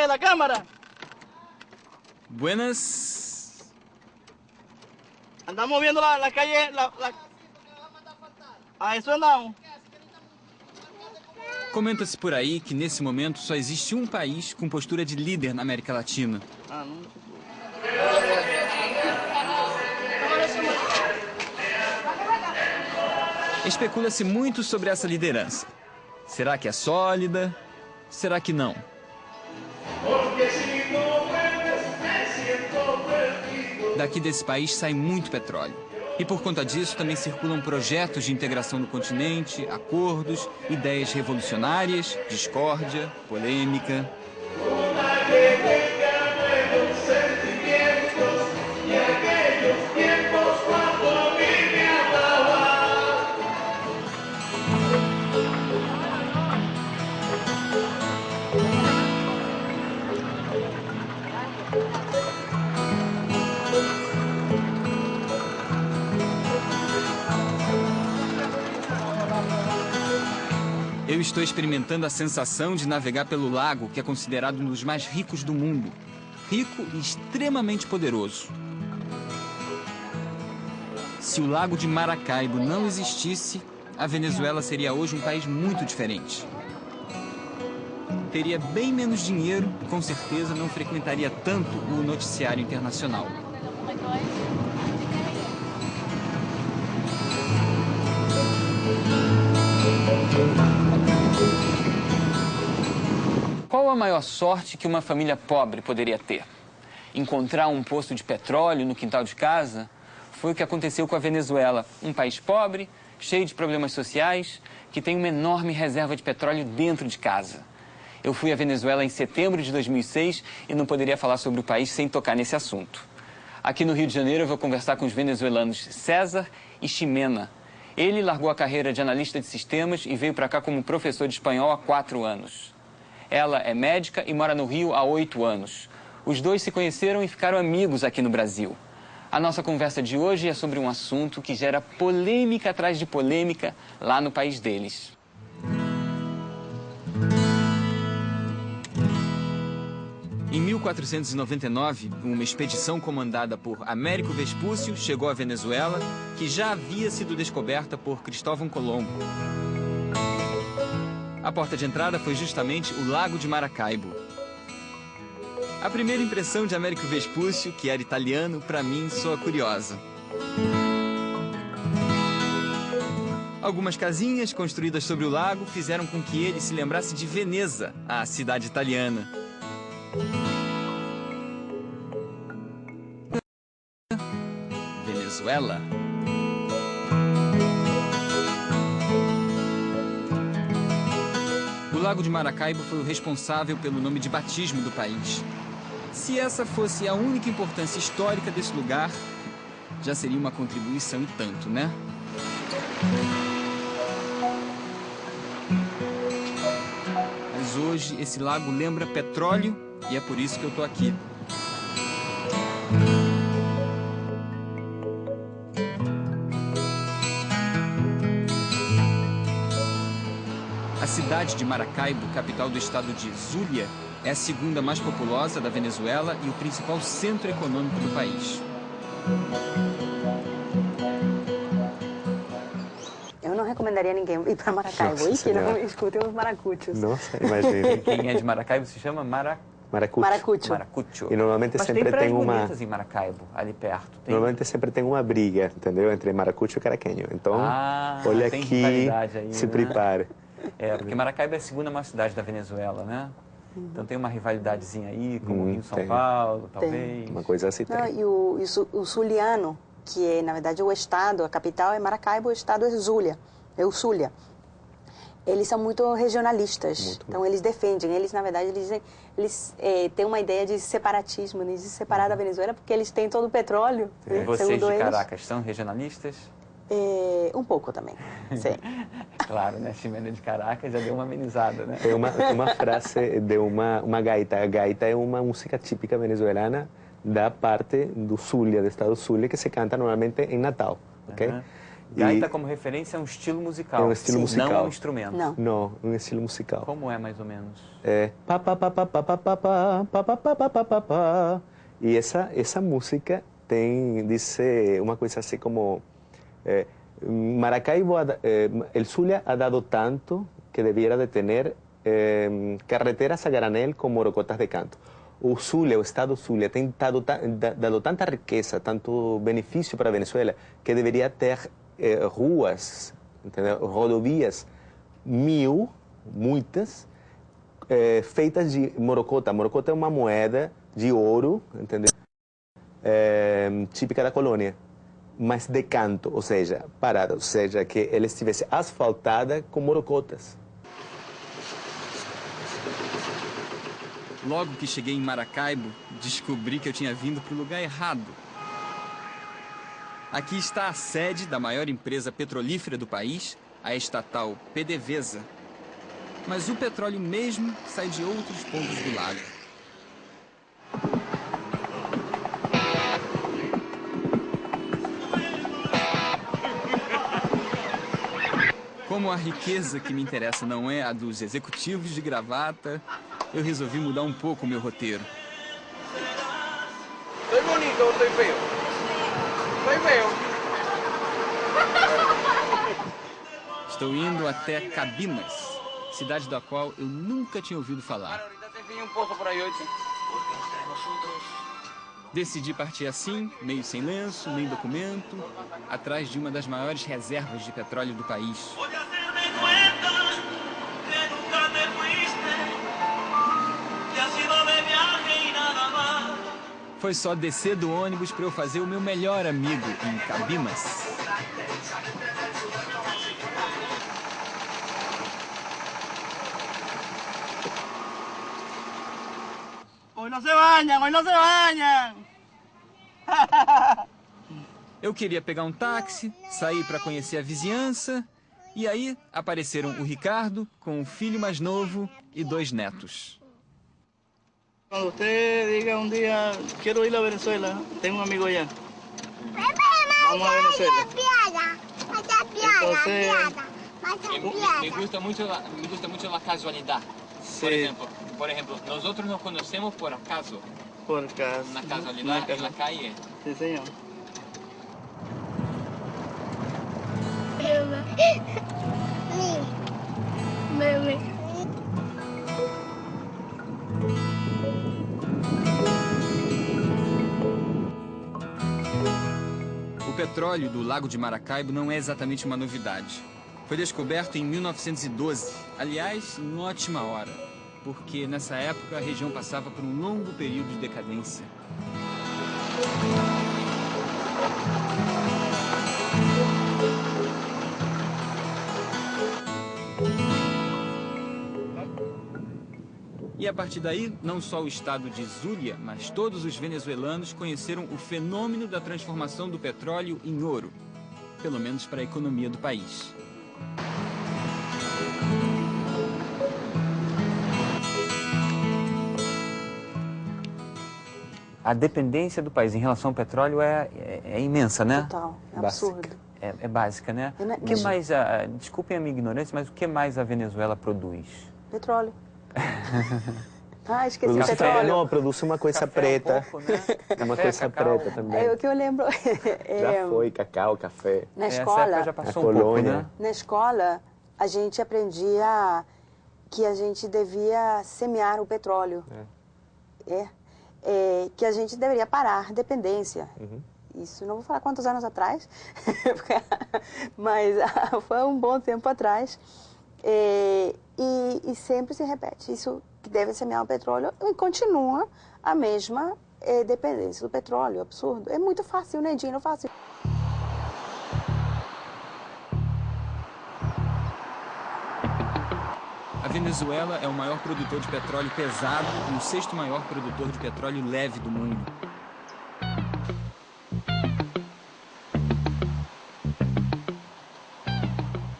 de la cámara. Buenas. Andamos viendo la calle, a eso andamos. Comenta-se por aí que nesse momento só existe um país com postura de líder na América Latina. Especula-se muito sobre essa liderança. Será que é sólida? Será que não? Daqui desse país sai muito petróleo. E por conta disso também circulam projetos de integração no continente, acordos, ideias revolucionárias, discórdia, polêmica. Eu estou experimentando a sensação de navegar pelo lago que é considerado um dos mais ricos do mundo. Rico e extremamente poderoso. Se o lago de Maracaibo não existisse, a Venezuela seria hoje um país muito diferente. Teria bem menos dinheiro e com certeza não frequentaria tanto o noticiário internacional. Qual a maior sorte que uma família pobre poderia ter? Encontrar um poço de petróleo no quintal de casa? Foi o que aconteceu com a Venezuela, um país pobre, cheio de problemas sociais, que tem uma enorme reserva de petróleo dentro de casa. Eu fui à Venezuela em setembro de 2006 e não poderia falar sobre o país sem tocar nesse assunto. Aqui no Rio de Janeiro eu vou conversar com os venezuelanos César e Ximena. Ele largou a carreira de analista de sistemas e veio para cá como professor de espanhol há 4 anos. Ela é médica e mora no Rio há 8 anos. Os dois se conheceram e ficaram amigos aqui no Brasil. A nossa conversa de hoje é sobre um assunto que gera polêmica atrás de polêmica lá no país deles. Em 1499, uma expedição comandada por Américo Vespúcio chegou à Venezuela, que já havia sido descoberta por Cristóvão Colombo. A porta de entrada foi justamente o Lago de Maracaibo. A primeira impressão de Américo Vespúcio, que era italiano, para mim soa curiosa. Algumas casinhas construídas sobre o lago fizeram com que ele se lembrasse de Veneza, a cidade italiana. Venezuela. O Lago de Maracaibo foi o responsável pelo nome de batismo do país. Se essa fosse a única importância histórica desse lugar, já seria uma contribuição e tanto, né? Mas hoje esse lago lembra petróleo e é por isso que eu tô aqui. A cidade de Maracaibo, capital do estado de Zulia, é a segunda mais populosa da Venezuela e o principal centro econômico do país. Eu não recomendaria ninguém ir para Maracaibo, e que não escutem os maracuchos. Nossa, imagina. Quem é de Maracaibo se chama Maracucho. Maracucho. E normalmente mas sempre tem uma... bonitas em Maracaibo, ali perto. Tem... Normalmente sempre tem uma briga, entendeu? Entre Maracucho e Caraqueño. Então, olha tem aqui, rivalidade aí, se né? prepare. É, porque Maracaibo é a segunda maior cidade da Venezuela, né? Então tem uma rivalidadezinha aí, como o Rio São Paulo, talvez. Uma coisa assim tem. Não, e o Zuliano, que é, na verdade, o estado, a capital é Maracaibo, o estado é Zulia, é o Zulia. Eles são muito regionalistas, então eles defendem, eles, na verdade, eles têm uma ideia de separatismo, de se separar da Venezuela, porque eles têm todo o petróleo. E vocês de Caracas são regionalistas? Um pouco também, sim. Claro, né? Ximena de Caracas já deu uma amenizada, né? Tem uma frase de uma gaita. A gaita é uma música típica venezuelana da parte do Zulia, do estado Zulia, que se canta normalmente em Natal, ok? Gaita, como referência, é um estilo musical. É um estilo musical. Não um instrumento. Não. Não, um estilo musical. Como é, mais ou menos? É pá, pá, pá, pá, pá, pá, pá, pá, pá, pá, pá, pá, pá, pá, pá. E essa música diz uma coisa assim como Maracaibo, el Zulia ha dado tanto que debiera de tener carreteras a granel com morocotas de canto. O Zulia, o estado Zulia, tem dado tanta riqueza, tanto benefício para a Venezuela, que deveria ter ruas, entendeu? Rodovias, muitas, feitas de morocota. Morocota é uma moeda de ouro, entendeu? Típica da colônia, mas de canto, ou seja, parada, ou seja, que ela estivesse asfaltada com morocotas. Logo que cheguei em Maracaibo, descobri que eu tinha vindo para o lugar errado. Aqui está a sede da maior empresa petrolífera do país, a estatal PDVSA. Mas o petróleo mesmo sai de outros pontos do lago. Como a riqueza que me interessa não é a dos executivos de gravata, eu resolvi mudar um pouco o meu roteiro. Soy bonito ou soy feo? Soy feo. Estou indo até Cabimas, cidade da qual eu nunca tinha ouvido falar. Decidi partir assim, meio sem lenço, nem documento, atrás de uma das maiores reservas de petróleo do país. Foi só descer do ônibus para eu fazer o meu melhor amigo em Cabimas. Hoy no se bañan, hoy no se bañan. Eu queria pegar um táxi, sair para conhecer a vizinhança, e aí apareceram o Ricardo com um filho mais novo e 2 netos. Cuando usted diga un día, quiero ir a Venezuela, tengo un amigo allá. Vamos a Venezuela. Me gusta mucho la casualidad. Sí. Por ejemplo, nosotros nos conocemos por acaso, Por acá. una casualidad en la calle. Sí, señor. Meme. O petróleo do Lago de Maracaibo não é exatamente uma novidade. Foi descoberto em 1912, aliás, em ótima hora, porque nessa época a região passava por um longo período de decadência. E a partir daí, não só o estado de Zulia, mas todos os venezuelanos conheceram o fenômeno da transformação do petróleo em ouro, pelo menos para a economia do país. A dependência do país em relação ao petróleo é imensa, né? Total, é Básica. absurdo. É básica, né? O que Mas- mais, desculpem a minha ignorância, mas o que mais a Venezuela produz? Petróleo. Ah, esqueci Produz petróleo. não, produz uma coisa Café preta. um pouco, né? Uma Café, coisa cacau. preta também. É o que eu lembro. Já foi, cacau, café. Na Essa escola, época já passou A um pouco, colônia. né? na escola, a gente aprendia que a gente devia semear o petróleo. Que a gente deveria parar dependência. Isso não vou falar quantos anos atrás, mas foi um bom tempo atrás. E sempre se repete isso, que deve semear o petróleo, e continua a mesma dependência do petróleo. Absurdo. É muito fácil, né, Dino? Fácil. A Venezuela é o maior produtor de petróleo pesado e o 6º maior produtor de petróleo leve do mundo.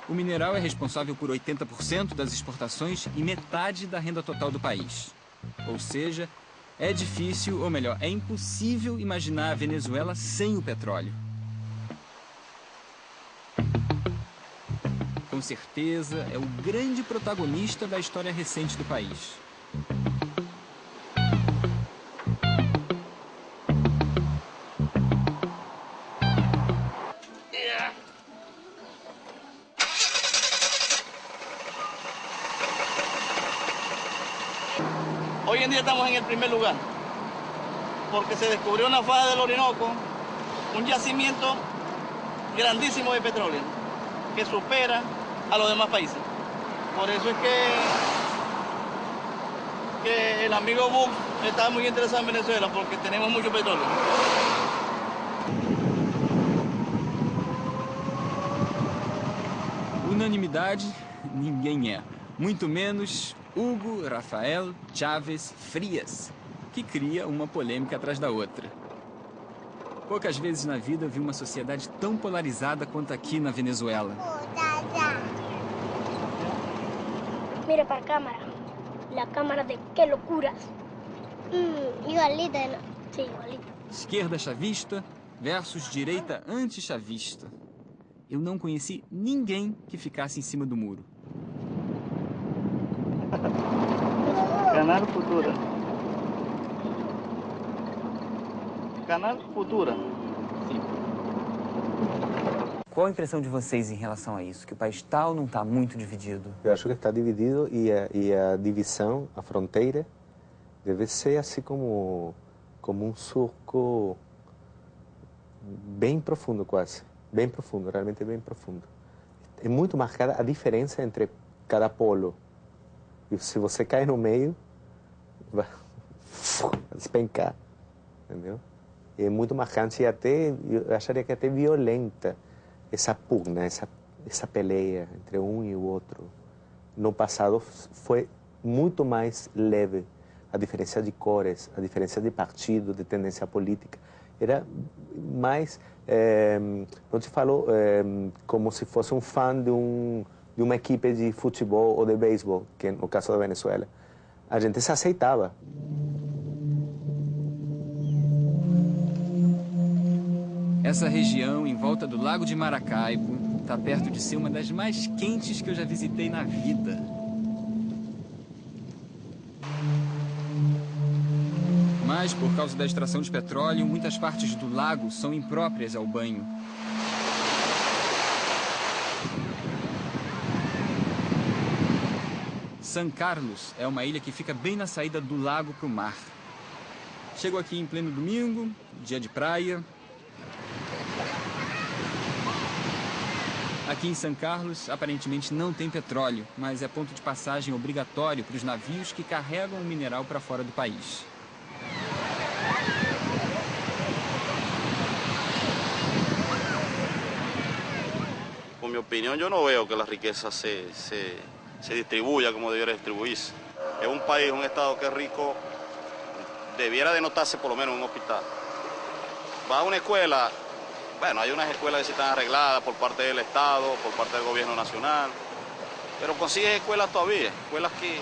O mineral é responsável por 80% das exportações e metade da renda total do país. Ou seja, é difícil, ou melhor, é impossível imaginar a Venezuela sem o petróleo. com certeza, é o grande protagonista da história recente do país. Hoy en día estamos en el primer lugar, porque se descubrió en la faja del Orinoco un yacimiento grandísimo de petróleo, que supera a los demás países. Por eso es que el amigo Bush está muy interesado en Venezuela, porque tenemos mucho petróleo. Unanimidade, ninguém é. Muito menos Hugo Rafael Chávez Frías, que cria uma polêmica atrás da outra. Poucas vezes na vida vi uma sociedade tão polarizada quanto aqui na Venezuela. Mira para a câmera. A câmera de que loucuras. Igualita, ¿no? Sí, igualita. Esquerda chavista versus direita anti-chavista. Eu não conheci ninguém que ficasse em cima do muro. Canal Futura. Canal Futura. Sim. Qual a impressão de vocês em relação a isso? Que o país está ou não está muito dividido? Eu acho que está dividido e a divisão, a fronteira, deve ser assim como um surco bem profundo quase. Bem profundo, realmente bem profundo. É muito marcada a diferença entre cada polo. E se você cai no meio, vai despencar, entendeu? E é muito marcante e até, eu acharia que até violenta essa pugna, essa peleia entre um e o outro. No passado foi muito mais leve a diferença de cores, a diferença de partido, de tendência política. Era mais, não te falo, como se fosse um fã de uma equipe de futebol ou de beisebol, que no caso da Venezuela. A gente se aceitava. Essa região, em volta do Lago de Maracaibo, está perto de ser uma das mais quentes que eu já visitei na vida. Mas, por causa da extração de petróleo, muitas partes do lago são impróprias ao banho. San Carlos é uma ilha que fica bem na saída do lago para o mar. Chego aqui em pleno domingo, dia de praia. Aqui em San Carlos, aparentemente não tem petróleo, mas é ponto de passagem obrigatório para os navios que carregam o mineral para fora do país. Por mi opinión, yo no veo que la riqueza se distribuya como debiera distribuirse. Es un país, un estado que es rico, debiera de notarse por lo menos en un hospital. Va a una escuela, bueno, hay unas escuelas que sí están arregladas por parte del Estado, por parte del gobierno nacional, pero consigues escuelas todavía, escuelas que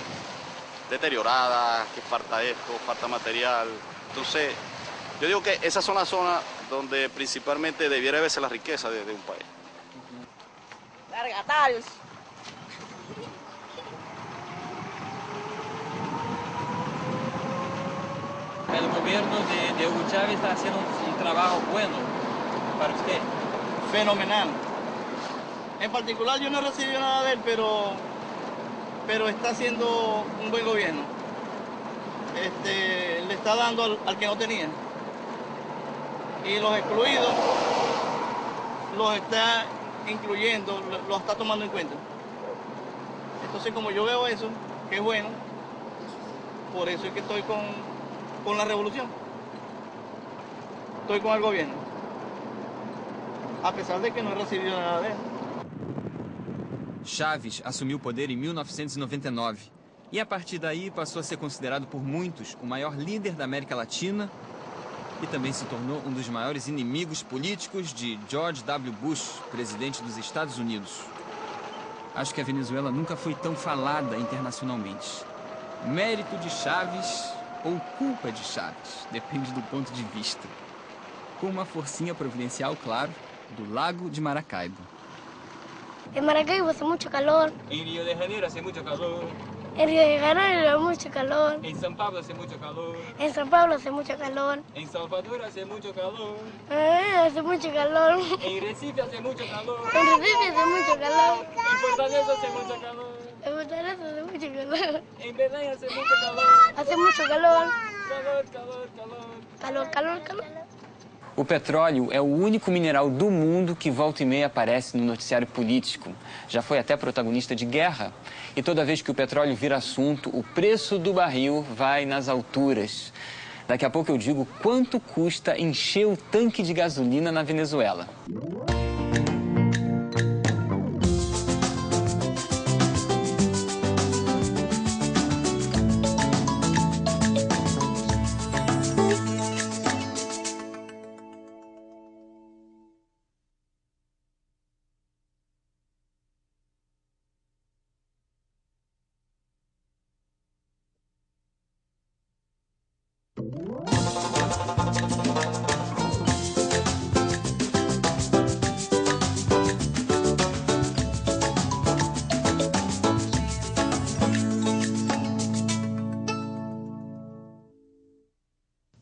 deterioradas, que falta esto, falta material. Entonces, yo digo que esas son las zonas donde principalmente debiera verse la riqueza de un país. Largatarios. El gobierno de Hugo Chávez está haciendo un trabajo bueno para usted. Fenomenal. En particular yo no he recibido nada de él, pero está haciendo un buen gobierno. Le está dando al que no tenía. Y los excluidos los está incluyendo, los está tomando en cuenta. Entonces, como yo veo eso, que es bueno, por eso es que estoy con la revolución. Estoy con el gobierno, a pesar de que no he recibido nada de él. Chávez assumiu o poder em 1999 e a partir daí passou a ser considerado por muitos o maior líder da América Latina e também se tornou um dos maiores inimigos políticos de George W. Bush, presidente dos Estados Unidos. Acho que a Venezuela nunca foi tão falada internacionalmente. Mérito de Chávez ou culpa de Chávez, depende do ponto de vista. Com uma forcinha providencial, claro, do Lago de Maracaibo. En Maracaibo hace mucho calor. En Río de Janeiro hace mucho calor. En Río de Janeiro hace mucho calor. En São Paulo hace mucho calor. En San Pablo hace mucho calor. En Salvador hace mucho calor. Hace mucho calor. En Recife hace mucho calor. En Recife hace mucho calor. En Fortaleza hace mucho calor. En Fortaleza hace mucho calor. En Belém hace mucho calor. Hace mucho calor. Calor, calor, calor. Calor, calor, calor. O petróleo é o único mineral do mundo que volta e meia aparece no noticiário político. Já foi até protagonista de guerra. E toda vez que o petróleo vira assunto, o preço do barril vai nas alturas. Daqui a pouco eu digo quanto custa encher o tanque de gasolina na Venezuela.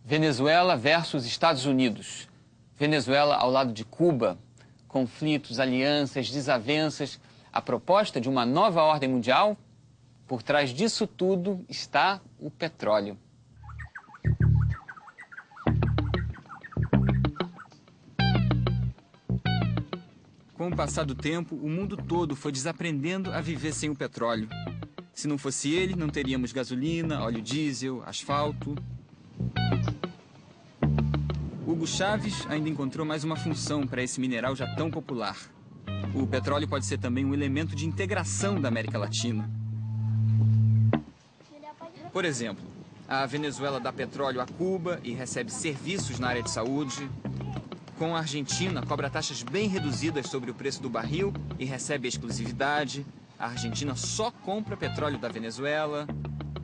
Venezuela versus Estados Unidos. Venezuela ao lado de Cuba. Conflitos, alianças, desavenças. A proposta de uma nova ordem mundial? Por trás disso tudo está o petróleo. Com o passar do tempo, o mundo todo foi desaprendendo a viver sem o petróleo. Se não fosse ele, não teríamos gasolina, óleo diesel, asfalto. Hugo Chávez ainda encontrou mais uma função para esse mineral já tão popular. O petróleo pode ser também um elemento de integração da América Latina. Por exemplo, a Venezuela dá petróleo a Cuba e recebe serviços na área de saúde. Com a Argentina, cobra taxas bem reduzidas sobre o preço do barril e recebe exclusividade. A Argentina só compra petróleo da Venezuela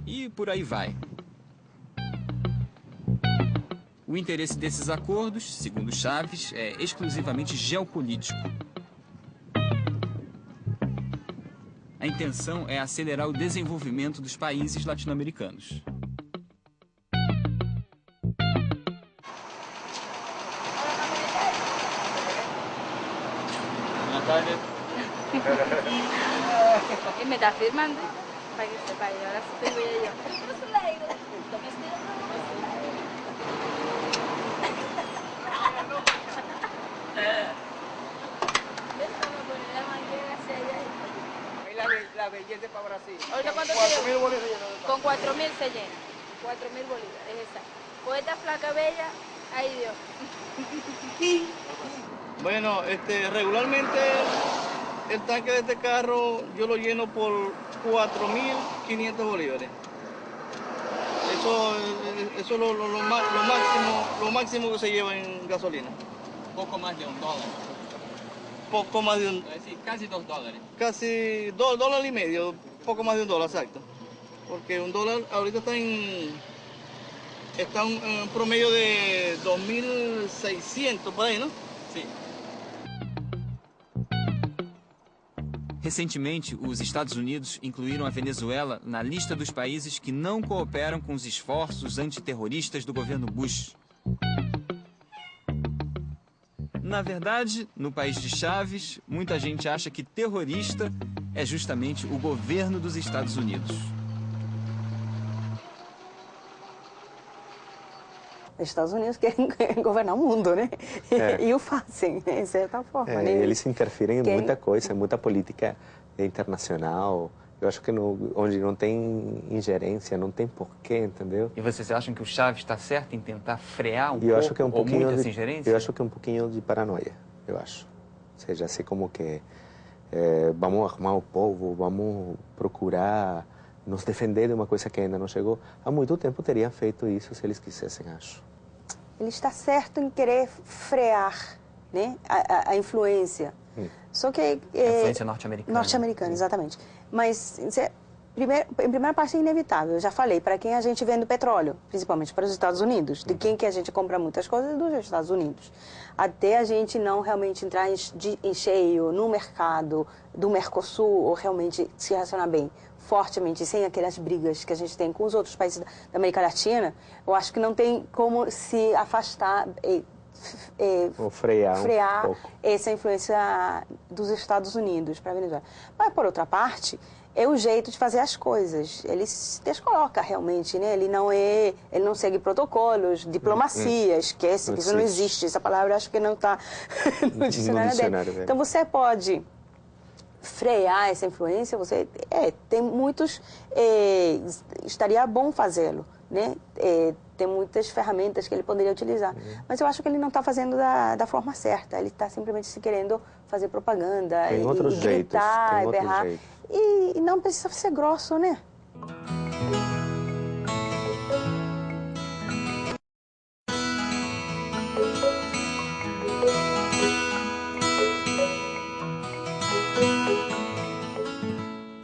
e por aí vai. O interesse desses acordos, segundo Chávez, é exclusivamente geopolítico. A intenção é acelerar o desenvolvimento dos países latino-americanos. Boa tarde. ¿Y me está firmando? Para que sepa, y ahora sí te voy a yo. La belleza para Brasil. Oiga, ¿cuánto 4.000 bolívares. Con 4.000 se llena. 4.000 bolívares, exacto. Con esta flaca bella, ay Dios. Bueno, regularmente el tanque de este carro yo lo lleno por 4.500 bolívares. Eso es lo máximo que se lleva en gasolina. Poco más de $1. Poco más de Es decir, casi $2. casi $2.50, poco más de $1, exacto. Porque $1 ahorita está un promedio de 2.600 por ahí, ¿no? Sim. Recentemente, os Estados Unidos incluíram a Venezuela na lista dos países que não cooperam com os esforços antiterroristas do governo Bush. Na verdade, no país de Chávez, muita gente acha que terrorista é justamente o governo dos Estados Unidos. Os Estados Unidos querem governar o mundo, né? E o fazem, de certa forma. Né? Eles interferem em muita coisa, em muita política internacional. Eu acho que onde não tem ingerência, não tem porquê, entendeu? E vocês acham que o Chávez está certo em tentar frear eu acho que é um ou pouquinho muito essa ingerência? Eu acho que é um pouquinho de paranoia, eu acho. Ou seja, assim como que vamos armar o povo, vamos procurar nos defender de uma coisa que ainda não chegou. Há muito tempo teriam feito isso se eles quisessem, acho. Ele está certo em querer frear, né, a influência. Só que... A influência norte-americana. Norte-americana, exatamente. Mas em primeira parte é inevitável. Eu já falei, para quem a gente vende petróleo, principalmente para os Estados Unidos, de quem que a gente compra muitas coisas dos Estados Unidos. Até a gente não realmente entrar em cheio no mercado do Mercosul, ou realmente se relacionar bem, fortemente, sem aquelas brigas que a gente tem com os outros países da América Latina, eu acho que não tem como se afastar... ou frear um pouco essa influência dos Estados Unidos para a Venezuela. Mas, por outra parte, é o jeito de fazer as coisas. Ele se descoloca realmente, né? Ele não segue protocolos, diplomacia, esquece que isso não existe. Essa palavra acho que não está no dicionário dele. Então, você pode frear essa influência, tem muitos... estaria bom fazê-lo, né? Tem muitas ferramentas que ele poderia utilizar. Mas eu acho que ele não está fazendo da forma certa. Ele está simplesmente se querendo fazer propaganda tem outros e jeitos, gritar, tem e berrar. E não precisa ser grosso, né?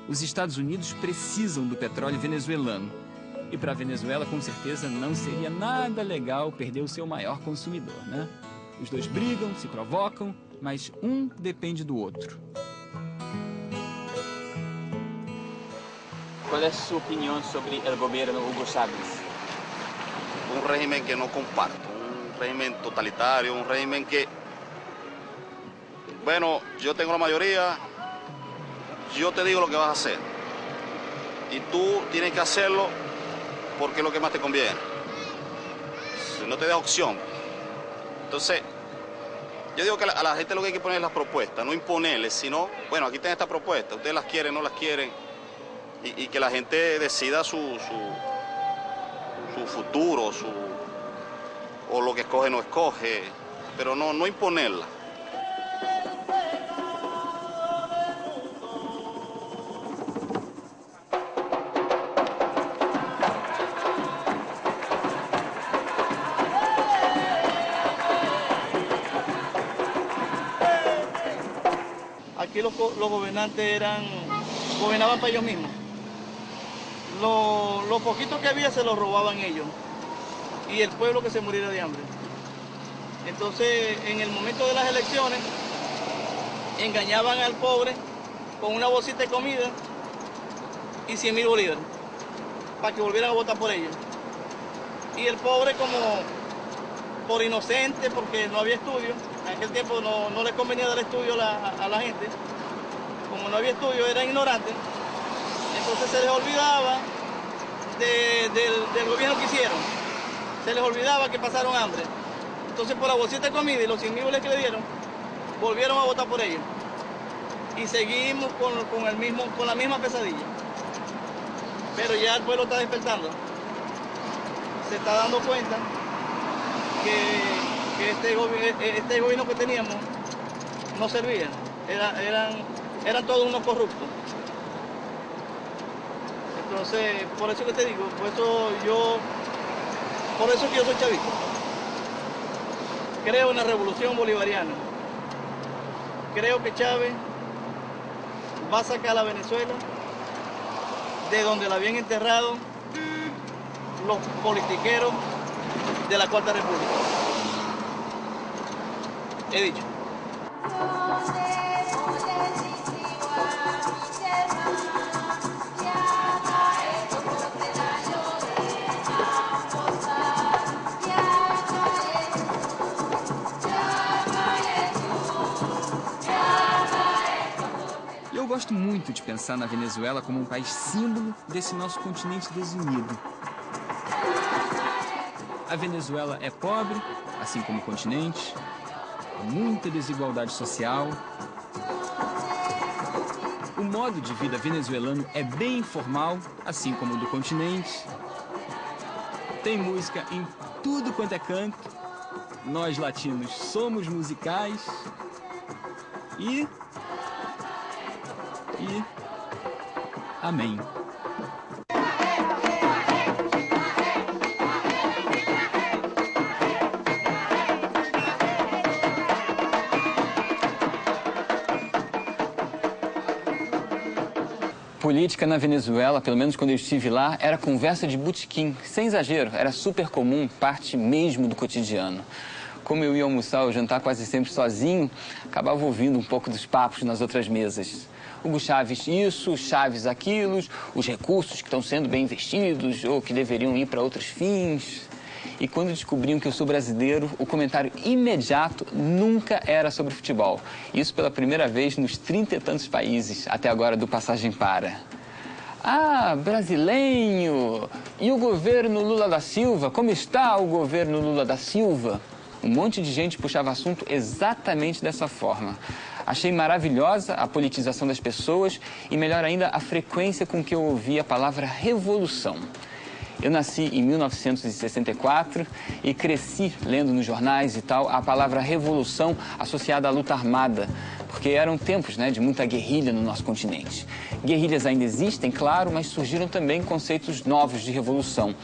Os Estados Unidos precisam do petróleo venezuelano. E para a Venezuela, com certeza, não seria nada legal perder o seu maior consumidor, né? Os dois brigam, se provocam, mas um depende do outro. Qual é a sua opinião sobre o governo Hugo Chávez? Un régimen que no comparto, un régimen totalitario, un régimen que, bueno, yo tengo la mayoría, yo te digo lo que vas a hacer y tú tienes que hacerlo porque es lo que más te conviene. Si no te da opción. Entonces, yo digo que a la gente lo que hay que poner es las propuestas, no imponerles, sino, bueno, aquí tienen estas propuestas, ustedes las quieren, no las quieren, y que la gente decida su futuro, o lo que escoge no escoge, pero no imponerla. Aquí los gobernantes gobernaban para ellos mismos. Lo poquito que había se lo robaban ellos y el pueblo que se muriera de hambre. Entonces, en el momento de las elecciones, engañaban al pobre con una bolsita de comida y 100.000 bolívares para que volvieran a votar por ellos. Y el pobre, como por inocente, porque no había estudio, en aquel tiempo no les convenía dar estudio a la gente, como no había estudio, eran ignorantes, entonces se les olvidaba del gobierno que hicieron, se les olvidaba que pasaron hambre. Entonces por la bolsita de comida y los 100.000 bolívares que le dieron, volvieron a votar por ellos. Y seguimos con la misma pesadilla. Pero ya el pueblo está despertando. Se está dando cuenta que este gobierno que teníamos no servía. Eran todos unos corruptos. Entonces, por eso que te digo, por eso que yo soy chavista. Creo en la revolución bolivariana. Creo que Chávez va a sacar a la Venezuela de donde la habían enterrado los politiqueros de la Cuarta República. He dicho. Eu gosto muito de pensar na Venezuela como um país símbolo desse nosso continente desunido. A Venezuela é pobre, assim como o continente, com muita desigualdade social. O modo de vida venezuelano é bem informal, assim como o do continente. Tem música em tudo quanto é canto. Nós latinos somos musicais. E amém. política na Venezuela, pelo menos quando eu estive lá, era conversa de botequim, sem exagero, era super comum, parte mesmo do cotidiano. Como eu ia almoçar ou jantar quase sempre sozinho, acabava ouvindo um pouco dos papos nas outras mesas. Hugo Chávez isso, Chávez aquilo, os recursos que estão sendo bem investidos ou que deveriam ir para outros fins. E quando descobriam que eu sou brasileiro, o comentário imediato nunca era sobre futebol. Isso pela primeira vez nos 30 e tantos países, até agora do Passagem Para. Ah, brasileiro! E o governo Lula da Silva? Como está o governo Lula da Silva? Um monte de gente puxava assunto exatamente dessa forma. Achei maravilhosa a politização das pessoas e, melhor ainda, a frequência com que eu ouvia a palavra revolução. Eu nasci em 1964 e cresci lendo nos jornais e tal a palavra revolução associada à luta armada, porque eram tempos, de muita guerrilha no nosso continente. Guerrilhas ainda existem, claro, mas surgiram também conceitos novos de revolução.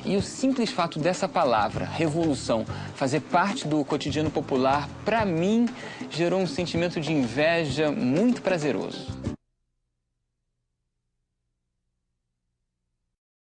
E o simples fato dessa palavra, revolução, fazer parte do cotidiano popular, para mim, gerou um sentimento de inveja muito prazeroso.